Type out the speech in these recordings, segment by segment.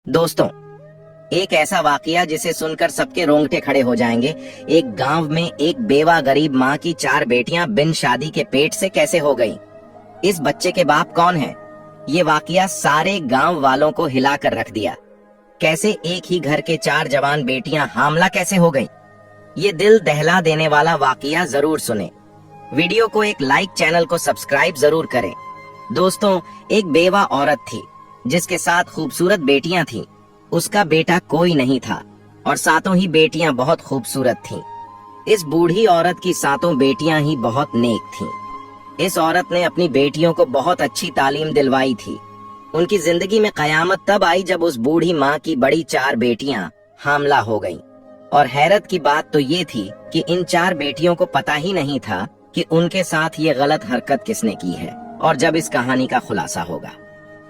दोस्तों, एक ऐसा वाकया जिसे सुनकर सबके रोंगटे खड़े हो जाएंगे। एक गांव में एक बेवा गरीब माँ की 4 बेटियां बिन शादी के पेट से कैसे हो गईं? इस बच्चे के बाप कौन हैं? ये वाकया सारे गांव वालों को हिला कर रख दिया। कैसे एक ही घर के 4 जवान बेटियां हामला कैसे हो गईं? ये दिल दहला देने वाला वाकया जरूर सुने। वीडियो को एक लाइक, चैनल को सब्सक्राइब जरूर करें। दोस्तों, एक बेवा औरत थी जिसके 7 खूबसूरत बेटियां थीं। उसका बेटा कोई नहीं था और 7 ही बेटियां बहुत खूबसूरत थीं। इस बूढ़ी औरत की 7 बेटियां ही बहुत नेक थीं। इस औरत ने अपनी बेटियों को बहुत अच्छी तालीम दिलवाई थी। उनकी जिंदगी में कयामत तब आई जब उस बूढ़ी माँ की बड़ी 4 बेटियां हामला हो गईं। और हैरत की बात तो ये थी कि इन 4 बेटियों को पता ही नहीं था कि उनके साथ ये गलत हरकत किसने की है। और जब इस कहानी का खुलासा होगा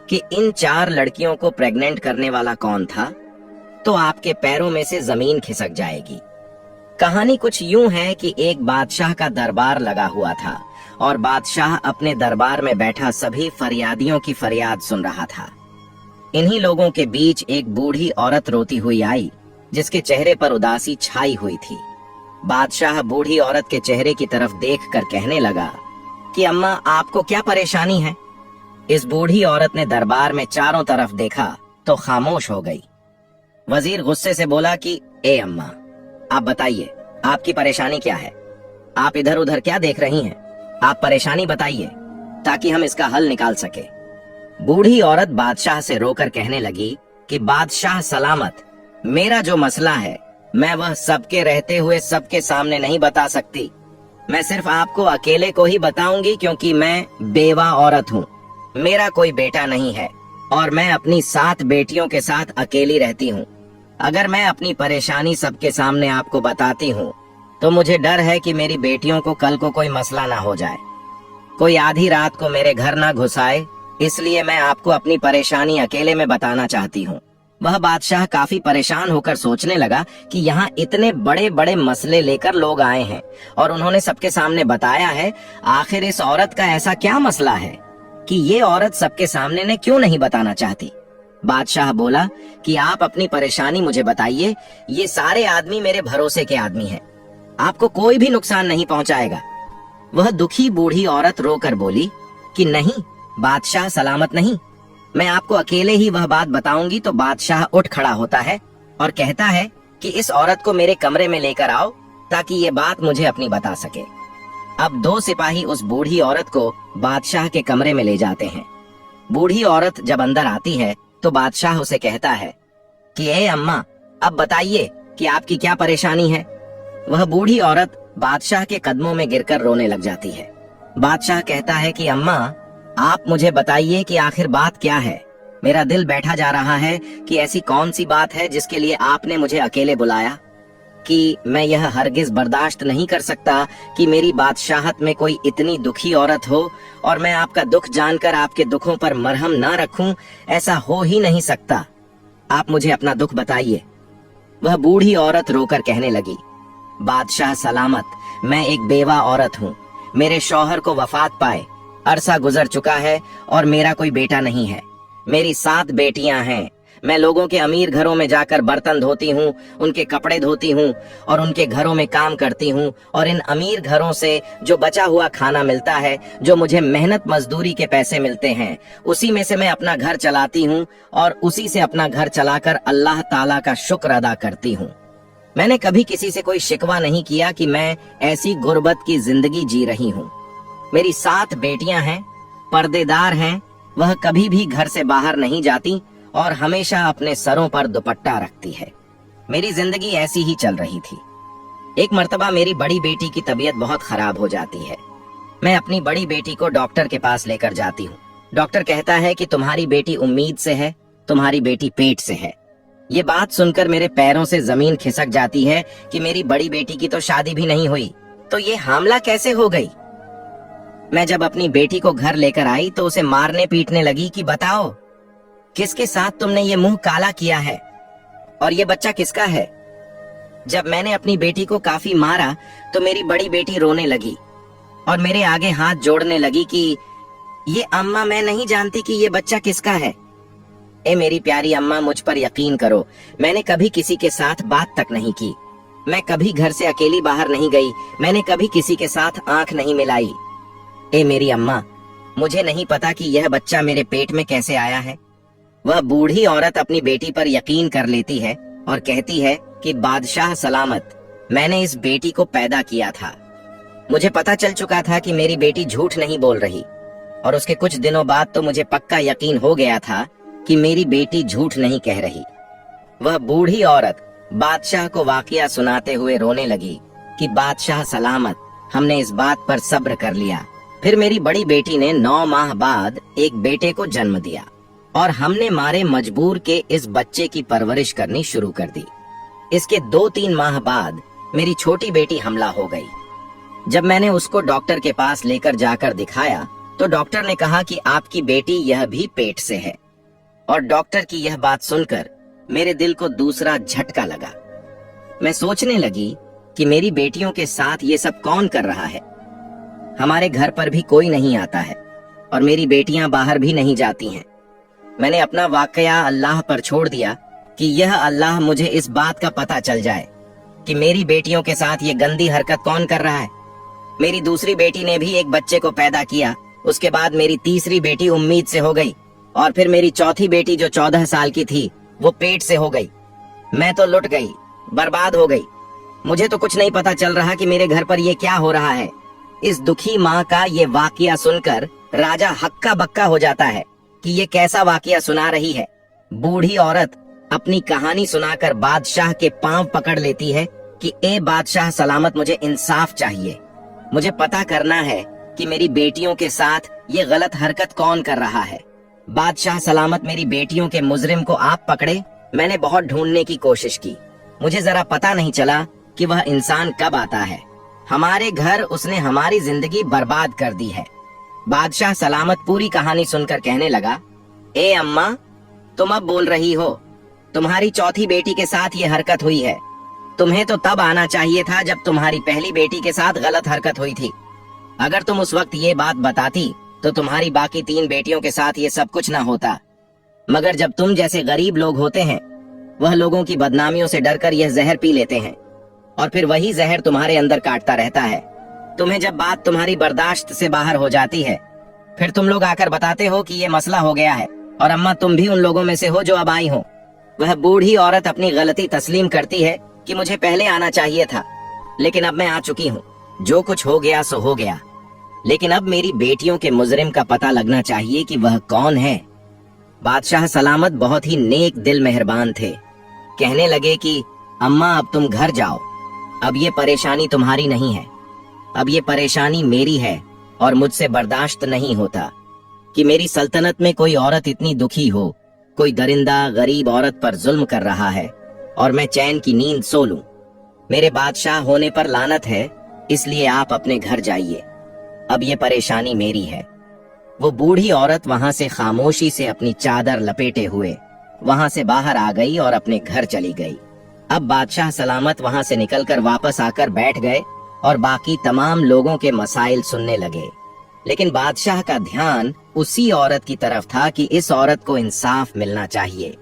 कि इन 4 लड़कियों को प्रेग्नेंट करने वाला कौन था, तो आपके पैरों में से जमीन खिसक जाएगी। कहानी कुछ यूं है कि एक बादशाह का दरबार लगा हुआ था और बादशाह अपने दरबार में बैठा सभी फरियादियों की फरियाद सुन रहा था। इन्हीं लोगों के बीच एक बूढ़ी औरत रोती हुई आई, जिसके चेहरे पर उदासी छाई हुई थी। बादशाह बूढ़ी औरत के चेहरे की तरफ देखकर कहने लगा कि अम्मा, आपको क्या परेशानी है? इस बूढ़ी औरत ने दरबार में चारों तरफ देखा तो खामोश हो गई। वजीर गुस्से से बोला कि ए अम्मा, आप बताइए, आपकी परेशानी क्या है? आप इधर उधर क्या देख रही हैं? आप परेशानी बताइए ताकि हम इसका हल निकाल सके। बूढ़ी औरत बादशाह से रोकर कहने लगी कि बादशाह सलामत, मेरा जो मसला है मैं वह सबके रहते हुए सबके सामने नहीं बता सकती। मैं सिर्फ आपको अकेले को ही बताऊंगी, क्योंकि मैं बेवा औरत हूँ। मेरा कोई बेटा नहीं है और मैं अपनी 7 बेटियों के साथ अकेली रहती हूँ। अगर मैं अपनी परेशानी सबके सामने आपको बताती हूँ तो मुझे डर है कि मेरी बेटियों को कल को कोई मसला ना हो जाए, कोई आधी रात को मेरे घर ना घुस आए। इसलिए मैं आपको अपनी परेशानी अकेले में बताना चाहती हूँ। वह बादशाह काफी परेशान होकर सोचने लगा कि यहाँ इतने बड़े बड़े मसले लेकर लोग आए हैं और उन्होंने सबके सामने बताया है। आखिर इस औरत का ऐसा क्या मसला है कि ये औरत सबके सामने ने क्यों नहीं बताना चाहती? बादशाह बोला कि आप अपनी परेशानी मुझे बताइए। ये सारे आदमी मेरे भरोसे के आदमी हैं, आपको कोई भी नुकसान नहीं पहुंचाएगा। वह दुखी बूढ़ी औरत रोकर बोली कि नहीं बादशाह सलामत नहीं, मैं आपको अकेले ही वह बात बताऊंगी। तो बादशाह उठ खड़ा होता है और कहता है कि इस औरत को मेरे कमरे में लेकर आओ ताकि ये बात मुझे अपनी बता सके। अब 2 सिपाही उस बूढ़ी औरत को बादशाह के कमरे में ले जाते हैं। बूढ़ी औरत जब अंदर आती है तो बादशाह उसे कहता है कि ए अम्मा, अब बताइए कि आपकी क्या परेशानी है। वह बूढ़ी औरत बादशाह के कदमों में गिरकर रोने लग जाती है। बादशाह कहता है कि अम्मा, आप मुझे बताइए कि आखिर बात क्या है। मेरा दिल बैठा जा रहा है कि ऐसी कौन सी बात है जिसके लिए आपने मुझे अकेले बुलाया, कि मैं यह हरगिज बर्दाश्त नहीं कर सकता कि मेरी बादशाहत में कोई इतनी दुखी औरत हो और मैं आपका दुख जानकर आपके दुखों पर मरहम ना रखूं। ऐसा हो ही नहीं सकता। आप मुझे अपना दुख बताइए। वह बूढ़ी औरत रोकर कहने लगी, बादशाह सलामत, मैं एक बेवा औरत हूँ। मेरे शौहर को वफात पाए अरसा गुजर चुका है और मेरा कोई बेटा नहीं है। मेरी 7 बेटियां हैं। मैं लोगों के अमीर घरों में जाकर बर्तन धोती हूँ, उनके कपड़े धोती हूँ और उनके घरों में काम करती हूँ। और इन अमीर घरों से जो बचा हुआ खाना मिलता है, जो मुझे मेहनत मजदूरी के पैसे मिलते हैं, उसी में से मैं अपना घर चलाती हूँ और उसी से अपना घर चलाकर अल्लाह ताला का शुक्र अदा करती हूँ। मैंने कभी किसी से कोई शिकवा नहीं किया कि मैं ऐसी गुर्बत की जिंदगी जी रही हूँ। मेरी 7 बेटियां हैं, पर्देदार हैं। वह कभी भी घर से बाहर नहीं जाती और हमेशा अपने सरों पर दुपट्टा रखती है। मेरी जिंदगी ऐसी ही चल रही थी। एक मर्तबा मेरी बड़ी बेटी की तबीयत बहुत खराब हो जाती है। मैं अपनी बड़ी बेटी को डॉक्टर के पास लेकर जाती हूँ। डॉक्टर कहता है कि तुम्हारी बेटी उम्मीद से है, तुम्हारी बेटी पेट से है। ये बात सुनकर मेरे पैरों से जमीन खिसक जाती है कि मेरी बड़ी बेटी की तो शादी भी नहीं हुई, तो ये हामला कैसे हो गई। मैं जब अपनी बेटी को घर लेकर आई तो उसे मारने पीटने लगी कि बताओ किसके साथ तुमने ये मुंह काला किया है और ये बच्चा किसका है। जब मैंने अपनी बेटी को काफी मारा तो मेरी बड़ी बेटी रोने लगी और मेरे आगे हाथ जोड़ने लगी कि ये अम्मा, मैं नहीं जानती कि ये बच्चा किसका है। ए मेरी प्यारी अम्मा, मुझ पर यकीन करो, मैंने कभी किसी के साथ बात तक नहीं की। मैं कभी घर से अकेली बाहर नहीं गई। मैंने कभी किसी के साथ आंख नहीं मिलाई। ए मेरी अम्मा, मुझे नहीं पता कि यह बच्चा मेरे पेट में कैसे आया है। वह बूढ़ी औरत अपनी बेटी पर यकीन कर लेती है और कहती है कि बादशाह सलामत, मैंने इस बेटी को पैदा किया था। मुझे पता चल चुका था कि मेरी बेटी झूठ नहीं बोल रही, और उसके कुछ दिनों बाद तो मुझे पक्का यकीन हो गया था कि मेरी बेटी झूठ नहीं कह रही। वह बूढ़ी औरत बादशाह को वाकया सुनाते हुए रोने लगी कि बादशाह सलामत, हमने इस बात पर सब्र कर लिया। फिर मेरी बड़ी बेटी ने 9 माह बाद एक बेटे को जन्म दिया और हमने मारे मजबूर के इस बच्चे की परवरिश करनी शुरू कर दी। इसके 2-3 माह बाद मेरी छोटी बेटी हमला हो गई। जब मैंने उसको डॉक्टर के पास लेकर जाकर दिखाया तो डॉक्टर ने कहा कि आपकी बेटी यह भी पेट से है। और डॉक्टर की यह बात सुनकर मेरे दिल को दूसरा झटका लगा। मैं सोचने लगी कि मेरी बेटियों के साथ ये सब कौन कर रहा है। हमारे घर पर भी कोई नहीं आता है और मेरी बेटियां बाहर भी नहीं जाती हैं। मैंने अपना वाकया अल्लाह पर छोड़ दिया कि यह अल्लाह मुझे इस बात का पता चल जाए कि मेरी बेटियों के साथ ये गंदी हरकत कौन कर रहा है। मेरी दूसरी बेटी ने भी एक बच्चे को पैदा किया, उसके बाद मेरी तीसरी बेटी उम्मीद से हो गई, और फिर मेरी चौथी बेटी जो 14 साल की थी वो पेट से हो गई। मैं तो लुट गई, बर्बाद हो गई। मुझे तो कुछ नहीं पता चल रहा कि मेरे घर पर ये क्या हो रहा है। इस दुखी माँ का ये वाकया सुनकर राजा हक्का बक्का हो जाता है कि ये कैसा वाकया सुना रही है। बूढ़ी औरत अपनी कहानी सुनाकर बादशाह के पांव पकड़ लेती है कि ए बादशाह सलामत, मुझे इंसाफ चाहिए। मुझे पता करना है कि मेरी बेटियों के साथ ये गलत हरकत कौन कर रहा है। बादशाह सलामत, मेरी बेटियों के मुजरिम को आप पकड़े। मैंने बहुत ढूंढने की कोशिश की, मुझे जरा पता नहीं चला कि वह इंसान कब आता है। हमारे घर उसने हमारी जिंदगी बर्बाद कर दी है। बादशाह सलामत पूरी कहानी सुनकर कहने लगा, ए अम्मा, तुम अब बोल रही हो। तुम्हारी चौथी बेटी के साथ ये हरकत हुई है। तुम्हें तो तब आना चाहिए था जब तुम्हारी पहली बेटी के साथ गलत हरकत हुई थी। अगर तुम उस वक्त ये बात बताती तो तुम्हारी बाकी 3 बेटियों के साथ ये सब कुछ ना होता। मगर जब तुम जैसे गरीब लोग होते हैं, वह लोगों की बदनामियों से डरकर यह जहर पी लेते हैं और फिर वही जहर तुम्हारे अंदर काटता रहता है। तुम्हें जब बात तुम्हारी बर्दाश्त से बाहर हो जाती है, फिर तुम लोग आकर बताते हो कि ये मसला हो गया है। और अम्मा, तुम भी उन लोगों में से हो जो अब आई हो। वह बूढ़ी औरत अपनी गलती तस्लीम करती है कि मुझे पहले आना चाहिए था, लेकिन अब मैं आ चुकी हूँ। जो कुछ हो गया सो हो गया, लेकिन अब मेरी बेटियों के मुजरिम का पता लगना चाहिए कि वह कौन है। बादशाह सलामत बहुत ही नेक दिल मेहरबान थे। कहने लगे कि अम्मा, अब तुम घर जाओ। अब ये परेशानी तुम्हारी नहीं है, अब ये परेशानी मेरी है और मुझसे बर्दाश्त नहीं होता कि मेरी सल्तनत में कोई औरत इतनी दुखी हो। कोई दरिंदा गरीब औरत पर जुल्म कर रहा है और मैं चैन की नींद सो लूं। मेरे बादशाह होने पर लानत है, इसलिए आप अपने घर जाइए। अब ये परेशानी मेरी है। वो बूढ़ी औरत वहां से खामोशी से अपनी चादर लपेटे हुए वहां से बाहर आ गई और अपने घर चली गई। अब बादशाह सलामत वहां से निकलकर वापस आकर बैठ गए और बाकी तमाम लोगों के मसाइल सुनने लगे। लेकिन बादशाह का ध्यान उसी औरत की तरफ था कि इस औरत को इंसाफ मिलना चाहिए।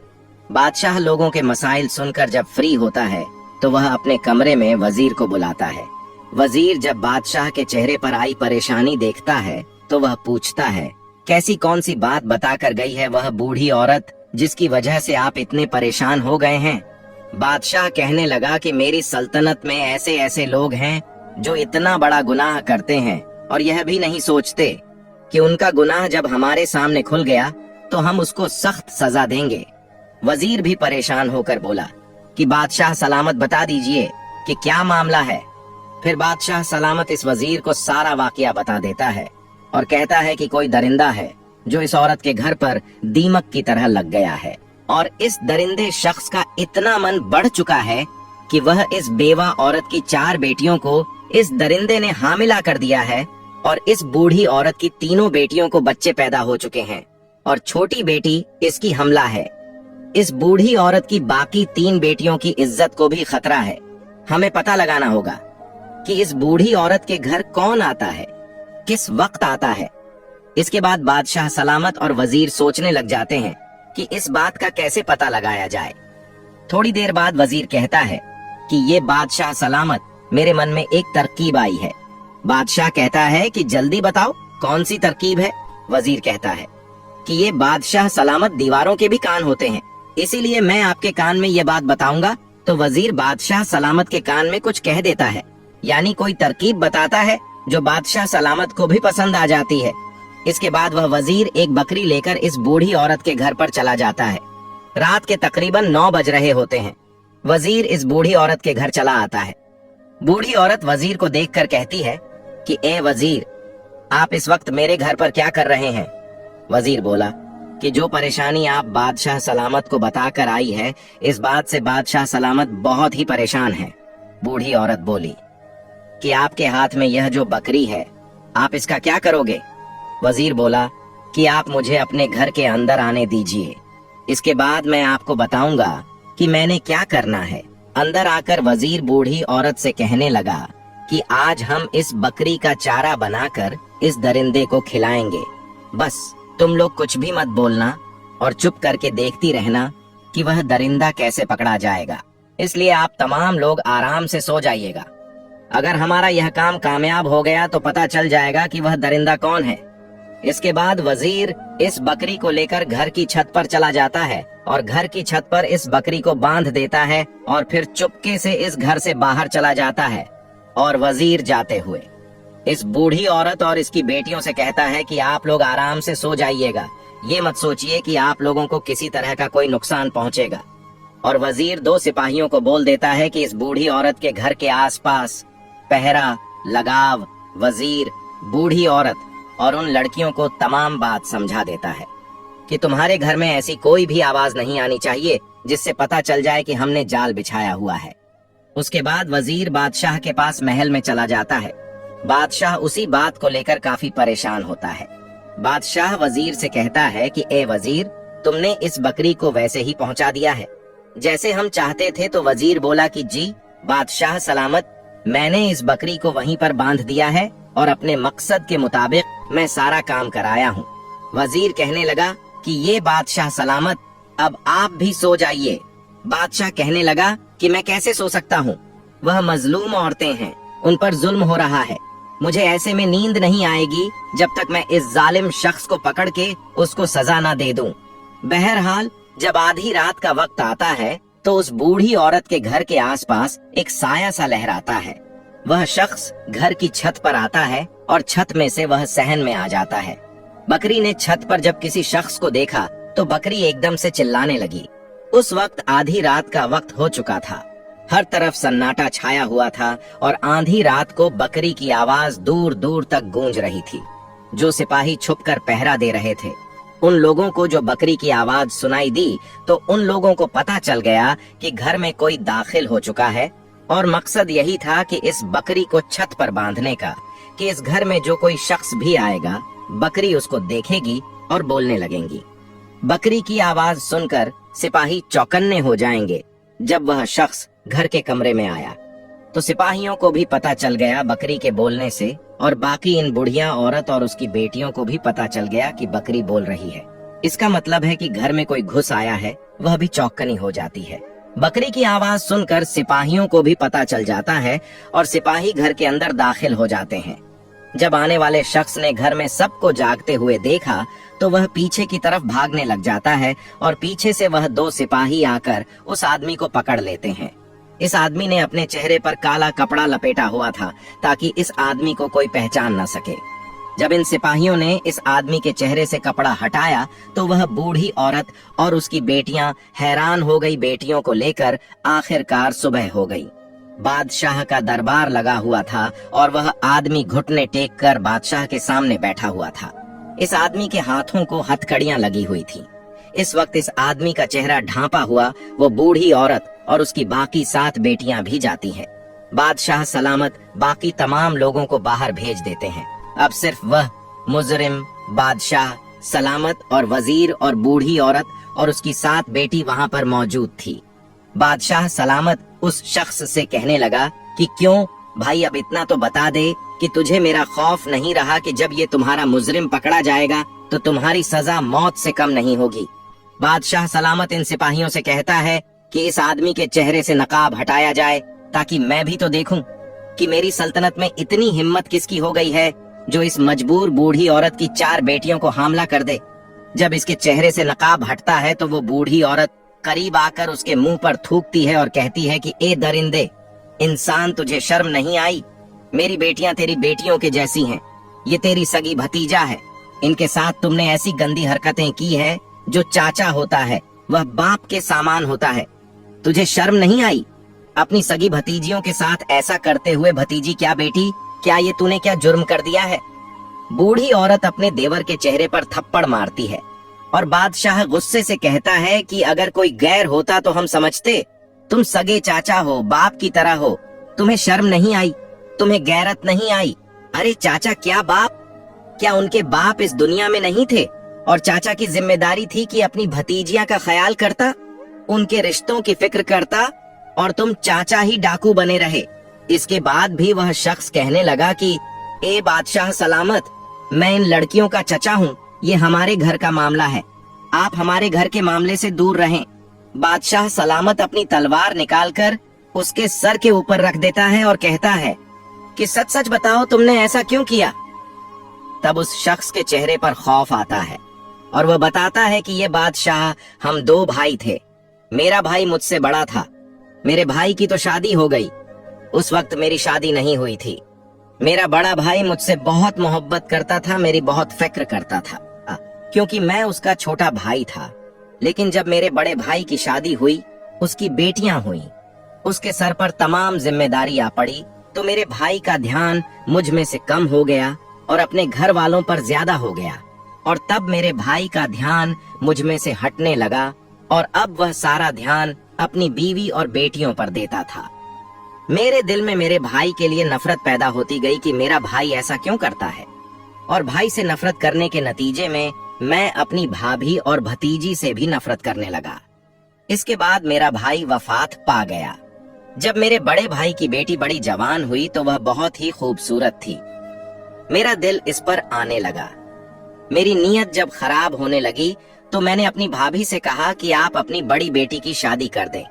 बादशाह लोगों के मसाइल सुनकर जब फ्री होता है तो वह अपने कमरे में वजीर को बुलाता है। वजीर जब बादशाह के चेहरे पर आई परेशानी देखता है तो वह पूछता है, कैसी कौन सी बात बताकर गई है वह बूढ़ी औरत जिसकी वजह से आप इतने परेशान हो गए हैं। बादशाह कहने लगा कि मेरी सल्तनत में ऐसे ऐसे लोग हैं जो इतना बड़ा गुनाह करते हैं और यह भी नहीं सोचते कि उनका गुनाह जब हमारे सामने खुल गया तो हम उसको सख्त सजा देंगे। वजीर भी परेशान होकर बोला कि बादशाह सलामत, बता दीजिए कि क्या मामला है। फिर बादशाह सलामत इस वजीर को सारा वाकया बता देता है और कहता है कि कोई दरिंदा है जो इस औरत के घर पर दीमक की तरह लग गया है और इस दरिंदे शख्स का इतना मन बढ़ चुका है कि वह इस बेवा औरत की 4 बेटियों को इस दरिंदे ने हामिला कर दिया है और इस बूढ़ी औरत की 3 बेटियों को बच्चे पैदा हो चुके हैं और छोटी बेटी इसकी हमला है। इस बूढ़ी औरत की बाकी 3 बेटियों की इज्जत को भी खतरा है। हमें पता लगाना होगा कि इस बूढ़ी औरत के घर कौन आता है, किस वक्त आता है। इसके बाद बादशाह सलामत और वजीर सोचने लग जाते हैं कि इस बात का कैसे पता लगाया जाए। थोड़ी देर बाद वजीर कहता है कि ये बादशाह सलामत, मेरे मन में एक तरकीब आई है। बादशाह कहता है कि जल्दी बताओ कौन सी तरकीब है। वजीर कहता है कि ये बादशाह सलामत, दीवारों के भी कान होते हैं, इसीलिए मैं आपके कान में ये बात बताऊंगा। तो वजीर बादशाह सलामत के कान में कुछ कह देता है, यानी कोई तरकीब बताता है जो बादशाह सलामत को भी पसंद आ जाती है। इसके बाद वह वजीर एक बकरी लेकर इस बूढ़ी औरत के घर पर चला जाता है। रात के तकरीबन 9 बज रहे होते हैं। वजीर इस बूढ़ी औरत के घर चला आता है। बूढ़ी औरत वजीर को देखकर कहती है कि ए वजीर, आप इस वक्त मेरे घर पर क्या कर रहे हैं। वजीर बोला कि जो परेशानी आप बादशाह सलामत को बताकर आई है, इस बात से बादशाह सलामत बहुत ही परेशान है। बूढ़ी औरत बोली कि आपके हाथ में यह जो बकरी है, आप इसका क्या करोगे। वजीर बोला कि आप मुझे अपने घर के अंदर आने दीजिए, इसके बाद मैं आपको बताऊंगा कि मैंने क्या करना है। अंदर आकर वजीर बूढ़ी औरत से कहने लगा कि आज हम इस बकरी का चारा बनाकर इस दरिंदे को खिलाएंगे। बस तुम लोग कुछ भी मत बोलना और चुप करके देखती रहना कि वह दरिंदा कैसे पकड़ा जाएगा। इसलिए आप तमाम लोग आराम से सो जाइएगा। अगर हमारा यह काम कामयाब हो गया तो पता चल जाएगा कि वह दरिंदा कौन है। इसके बाद वजीर इस बकरी को लेकर घर की छत पर चला जाता है और घर की छत पर इस बकरी को बांध देता है और फिर चुपके से इस घर से बाहर चला जाता है। और वजीर जाते हुए इस बूढ़ी औरत और इसकी बेटियों से कहता है कि आप लोग आराम से सो जाइएगा, ये मत सोचिए कि आप लोगों को किसी तरह का कोई नुकसान पहुंचेगा। और वजीर 2 सिपाहियों को बोल देता है कि इस बूढ़ी औरत के घर के आसपास पहरा लगाव। वजीर बूढ़ी औरत और उन लड़कियों को तमाम बात समझा देता है कि तुम्हारे घर में ऐसी कोई भी आवाज नहीं आनी चाहिए जिससे पता चल जाए कि हमने जाल बिछाया हुआ है। उसके बाद वजीर बादशाह के पास महल में चला जाता है। बादशाह उसी बात को लेकर काफी परेशान होता है। बादशाह वजीर से कहता है कि ए वजीर, तुमने इस बकरी को वैसे ही पहुंचा दिया है जैसे हम चाहते थे। तो वजीर बोला कि जी बादशाह सलामत, मैंने इस बकरी को वहीं पर बांध दिया है और अपने मकसद के मुताबिक मैं सारा काम कराया हूँ। वजीर कहने लगा कि ये बादशाह सलामत, अब आप भी सो जाइए। बादशाह कहने लगा कि मैं कैसे सो सकता हूँ, वह मजलूम औरतें हैं, उन पर जुल्म हो रहा है। मुझे ऐसे में नींद नहीं आएगी जब तक मैं इस जालिम शख्स को पकड़ के उसको सजा ना दे दूं। बहरहाल जब आधी रात का वक्त आता है तो उस बूढ़ी औरत के घर के आसपास एक साया सा लहराता है। वह शख्स घर की छत पर आता है और छत में से वह सहन में आ जाता है। बकरी ने छत पर जब किसी शख्स को देखा तो बकरी एकदम से चिल्लाने लगी। उस वक्त आधी रात का वक्त हो चुका था। हर तरफ सन्नाटा छाया हुआ था और आधी रात को बकरी की आवाज दूर दूर तक गूंज रही थी। जो सिपाही छुपकर पहरा दे रहे थे, उन लोगों को जो बकरी की आवाज सुनाई दी तो उन लोगों को पता चल गया कि घर में कोई दाखिल हो चुका है। और मकसद यही था कि इस बकरी को छत पर बांधने का, कि इस घर में जो कोई शख्स भी आएगा बकरी उसको देखेगी और बोलने लगेंगी। बकरी की आवाज सुनकर सिपाही चौकन्ने हो जाएंगे। जब वह शख्स घर के कमरे में आया तो सिपाहियों को भी पता चल गया बकरी के बोलने से, और बाकी इन बुढ़िया औरत और उसकी बेटियों को भी पता चल गया कि बकरी बोल रही है। इसका मतलब है कि घर में कोई घुस आया है। वह भी चौकन्नी हो जाती है। बकरी की आवाज सुनकर सिपाहियों को भी पता चल जाता है और सिपाही घर के अंदर दाखिल हो जाते हैं। जब आने वाले शख्स ने घर में सबको जागते हुए देखा तो वह पीछे की तरफ भागने लग जाता है और पीछे से वह 2 सिपाही आकर उस आदमी को पकड़ लेते हैं। इस आदमी ने अपने चेहरे पर काला कपड़ा लपेटा हुआ था ताकि इस आदमी को कोई पहचान न सके। जब इन सिपाहियों ने इस आदमी के चेहरे से कपड़ा हटाया तो वह बूढ़ी औरत और उसकी बेटियां हैरान हो गई। बेटियों को लेकर आखिरकार सुबह हो गई। बादशाह का दरबार लगा हुआ था और वह आदमी घुटने टेक कर बादशाह के सामने बैठा हुआ था। इस आदमी के हाथों को हथकड़ियां लगी हुई थी। इस वक्त इस आदमी का चेहरा ढांपा हुआ वो बूढ़ी औरत और उसकी बाकी 7 बेटियां भी जाती हैं। बादशाह सलामत बाकी तमाम लोगों को बाहर भेज देते हैं। अब सिर्फ वह मुजरिम, बादशाह सलामत और वजीर और बूढ़ी औरत और उसकी 7 बेटी वहां पर मौजूद थी। बादशाह सलामत उस शख्स से कहने लगा कि क्यों भाई, अब इतना तो बता दे कि तुझे मेरा खौफ नहीं रहा कि जब ये तुम्हारा मुजरिम पकड़ा जाएगा तो तुम्हारी सजा मौत से कम नहीं होगी। बादशाह सलामत इन सिपाहियों से कहता है कि इस आदमी के चेहरे से नकाब हटाया जाए ताकि मैं भी तो देखूं कि मेरी सल्तनत में इतनी हिम्मत किसकी हो गई है जो इस मजबूर बूढ़ी औरत की 4 बेटियों को हामला कर दे। जब इसके चेहरे से नकाब हटता है तो वो बूढ़ी औरत करीब आकर उसके मुंह पर थूकती है और कहती है कि ए दरिंदे, इंसान, तुझे शर्म नहीं आई? मेरी बेटियां तेरी बेटियों के जैसी हैं, ये तेरी सगी भतीजा है, इनके साथ तुमने ऐसी गंदी हरकतें की है जो चाचा होता है वह बाप के सामान होता है। तुझे शर्म नहीं आई? अपनी सगी भतीजियों के साथ ऐसा करते हुए भतीजी क्या बेटी, क्या ये तूने क्या जुर्म कर दिया है? बूढ़ी औरत अपने देवर के चेहरे पर थप्पड़ मारती है और बादशाह गुस्से से कहता है कि अगर कोई गैर होता तो हम समझते, तुम सगे चाचा हो, बाप की तरह हो, तुम्हें शर्म नहीं आई, तुम्हें गैरत नहीं आई? अरे चाचा क्या बाप, क्या उनके बाप इस दुनिया में नहीं थे और चाचा की जिम्मेदारी थी कि अपनी भतीजियां का ख्याल करता, उनके रिश्तों की फिक्र करता, और तुम चाचा ही डाकू बने रहे। इसके बाद भी वह शख्स कहने लगा कि ए बादशाह सलामत, मैं इन लड़कियों का चचा हूँ, ये हमारे घर का मामला है, आप हमारे घर के मामले से दूर रहें। बादशाह सलामत अपनी तलवार निकालकर उसके सर के ऊपर रख देता है और कहता है कि सच सच बताओ, तुमने ऐसा क्यों किया? तब उस शख्स के चेहरे पर खौफ आता है और वह बताता है कि ये बादशाह, हम 2 भाई थे, मेरा भाई मुझसे बड़ा था, मेरे भाई की तो शादी हो गई, उस वक्त मेरी शादी नहीं हुई थी। मेरा बड़ा भाई मुझसे बहुत मोहब्बत करता था, मेरी बहुत फिक्र करता था, क्योंकि मैं उसका छोटा भाई था। लेकिन जब मेरे बड़े भाई की शादी हुई, उसकी बेटियां हुई, उसके सर पर तमाम जिम्मेदारी आ पड़ी, तो मेरे भाई का ध्यान मुझ में से कम हो गया और अपने घर वालों पर ज्यादा हो गया, और तब मेरे भाई का ध्यान मुझ में से हटने लगा और अब वह सारा ध्यान अपनी बीवी और बेटियों पर देता था। मेरे दिल में मेरे भाई के लिए नफरत पैदा होती गई कि मेरा भाई ऐसा क्यों करता है, और भाई से नफरत करने के नतीजे में मैं अपनी भाभी और भतीजी से भी नफरत करने लगा। इसके बाद मेरा भाई वफात पा गया। जब मेरे बड़े भाई की बेटी बड़ी जवान हुई तो वह बहुत ही खूबसूरत थी। मेरा दिल इस पर आने लगा। मेरी नीयत जब खराब होने लगी तो मैंने अपनी भाभी से कहा कि आप अपनी बड़ी बेटी की शादी कर दें,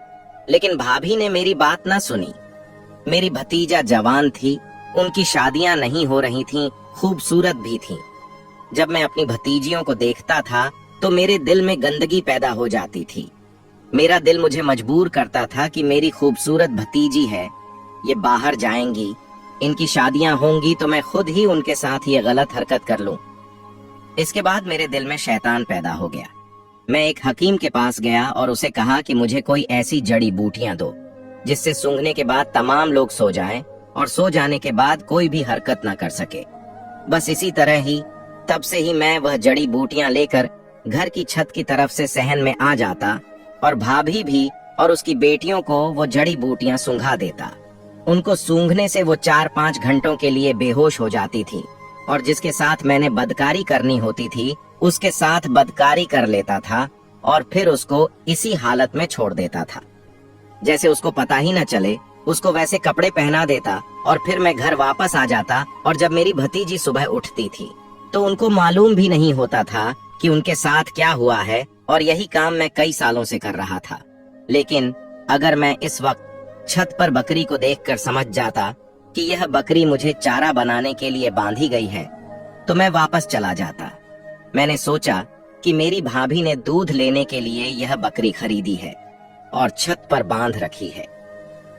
लेकिन भाभी ने मेरी बात न सुनी। मेरी भतीजा जवान थी, उनकी शादियां नहीं हो रही थीं, खूबसूरत भी थीं। जब मैं अपनी भतीजियों को देखता था तो मेरे दिल में गंदगी पैदा हो जाती थी। मेरा दिल मुझे मजबूर करता था कि मेरी खूबसूरत भतीजी है, ये बाहर जाएंगी, इनकी शादियां होंगी तो मैं खुद ही उनके साथ ये गलत हरकत कर लूं। इसके बाद मेरे दिल में शैतान पैदा हो गया। मैं एक हकीम के पास गया और उसे कहा कि मुझे कोई ऐसी जड़ी बूटियां दो जिससे सूंघने के बाद तमाम लोग सो जाएं और सो जाने के बाद कोई भी हरकत न कर सके। बस इसी तरह ही तब से ही मैं वह जड़ी बूटियां लेकर घर की छत की तरफ से सहन में आ जाता और भाभी भी और उसकी बेटियों को वो जड़ी बूटियां सूंघा देता। उनको सूंघने से वो 4-5 घंटों के लिए बेहोश हो जाती थी और जिसके साथ मैंने बदकारी करनी होती थी उसके साथ बदकारी कर लेता था और फिर उसको इसी हालत में छोड़ देता था। जैसे उसको पता ही न चले, उसको वैसे कपड़े पहना देता और फिर मैं घर वापस आ जाता। और जब मेरी भतीजी सुबह उठती थी तो उनको मालूम भी नहीं होता था कि उनके साथ क्या हुआ है, और यही काम मैं कई सालों से कर रहा था। लेकिन अगर मैं इस वक्त छत पर बकरी को देखकर समझ जाता कि यह बकरी मुझे चारा बनाने के लिए बांधी गई है तो मैं वापस चला जाता। मैंने सोचा कि मेरी भाभी ने दूध लेने के लिए यह बकरी खरीदी है और छत पर बांध रखी है।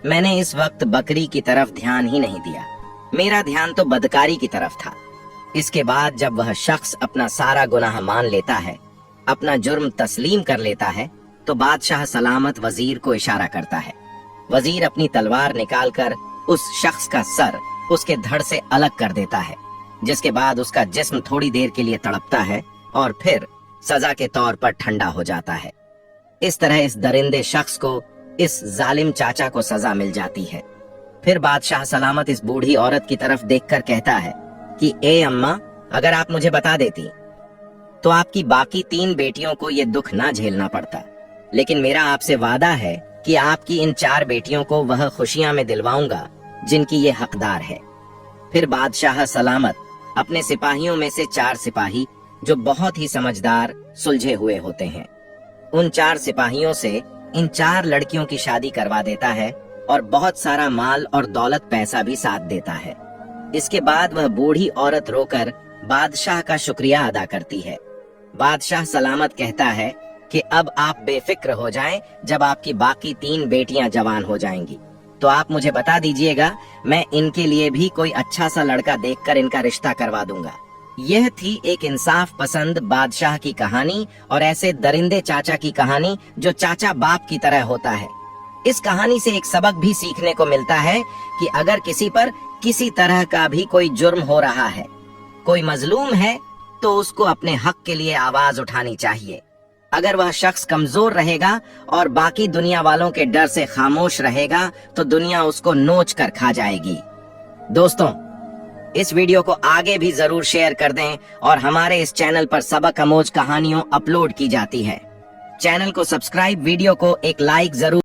मैंने इस वक्त बकरी की तरफ ध्यान ही नहीं दिया, मेरा ध्यान तो बदकारी की तरफ था। इसके बाद जब वह शख्स अपना सारा गुनाह मान लेता है, अपना जुर्म तस्लीम कर लेता है, तो बादशाह सलामत वजीर को इशारा करता है। वजीर अपनी तलवार निकालकर उस शख्स का सर उसके धड़ से अलग कर देता है, जिसके बाद उसका जिस्म थोड़ी देर के लिए तड़पता है और फिर सजा के तौर पर ठंडा हो जाता है। इस तरह इस दरिंदे शख्स को, इस जालिम चाचा को सजा मिल जाती है। फिर बादशाह सलामत इस बूढ़ी औरत की तरफ देखकर कहता है कि ए अम्मा, अगर आप मुझे बता देती तो आपकी बाकी 3 बेटियों को ये दुख ना झेलना पड़ता, लेकिन मेरा आपसे वादा है कि आपकी इन 4 बेटियों को वह खुशियां में दिलवाऊंगा जिनकी ये हकदार है। फिर बादशाह सलामत अपने सिपाहियों में से 4 सिपाही जो बहुत ही समझदार, सुलझे हुए होते हैं, उन 4 सिपाहियों से इन 4 लड़कियों की शादी करवा देता है और बहुत सारा माल और दौलत पैसा भी साथ देता है। इसके बाद वह बूढ़ी औरत रोकर बादशाह का शुक्रिया अदा करती है। बादशाह सलामत कहता है कि अब आप बेफिक्र हो जाएं, जब आपकी बाकी 3 बेटियां जवान हो जाएंगी तो आप मुझे बता दीजिएगा, मैं इनके लिए भी कोई अच्छा सा लड़का देखकर इनका रिश्ता करवा दूंगा। यह थी एक इंसाफ पसंद बादशाह की कहानी और ऐसे दरिंदे चाचा की कहानी जो चाचा बाप की तरह होता है। इस कहानी से एक सबक भी सीखने को मिलता है कि अगर किसी पर किसी तरह का भी कोई जुर्म हो रहा है, कोई मजलूम है, तो उसको अपने हक के लिए आवाज उठानी चाहिए। अगर वह शख्स कमजोर रहेगा और बाकी दुनिया वालों के डर से खामोश रहेगा तो दुनिया उसको नोच कर खा जाएगी। दोस्तों, इस वीडियो को आगे भी जरूर शेयर कर दें और हमारे इस चैनल पर सबक आमोज कहानियों अपलोड की जाती है। चैनल को सब्सक्राइब, वीडियो को एक लाइक जरूर